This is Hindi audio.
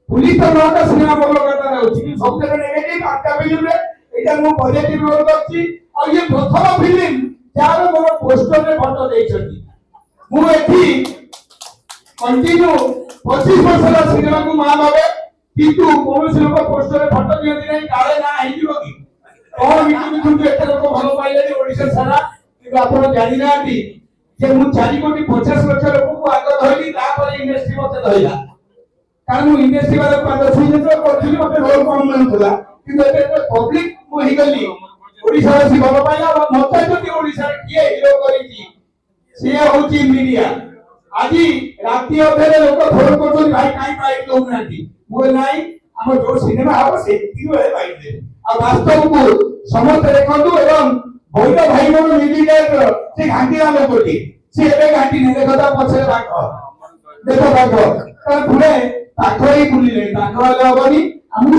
पुलिस तो नौका सिनेमा बोलो करता रहउची कि सब जगह नेगेटिव आका फिल्म रे एटा मु पॉजिटिव रोल करची और ये प्रथम फिल्म जारो मोर पोस्टर रे फोटो देइछथि मु एठी कंटिन्यू 25 वर्ष सिनेमा को मां भावे किंतु कौन लोक पोस्टर रे फोटो दियति नै काले ना आइ दिबो कि कोन मिटु मिटु के एते लोक भलो पाइले ओडिसा सारा कि आपण जानि नाती जे मु 4 कोटी 50 लाख लोक को आग धइली तापर इंडस्ट्री मते धइला कारण मु इंडस्ट्री वाला पाद सुइने तो करथि मते रोल कम मिलुला कि एते पब्लिक मु हि गली ओडिसा सी भलो पाइला मते जति ओडिसा किए हिरो करिछि से होची मीडिया আজি রাতি অধরে লোক ফোন করছন ভাই কাই পাই লোক নাকি মই নাই আমার जो সিনেমা হবে সেটি হয়ে পাইছে আর বাস্তবକୁ ସମସ୍ତେ ଦେଖନ୍ତୁ ଏବଂ ବୈଦ ଭାଇ ମୋର ମିଡିଏଟର ସେ ଘାଣ୍ଟିଲା ଲୋକଟି ସେ ଏବେ ଘାଣ୍ଟି ନେ ଦେଖ ତା ପଛରେ ବାଘ ଦେଖ ବାଘ ତା ପୁରେ ପାଖ ହିଁ ବୁଲିଲେ ବାଘ ହେଲେ ହବନି ଆମକୁ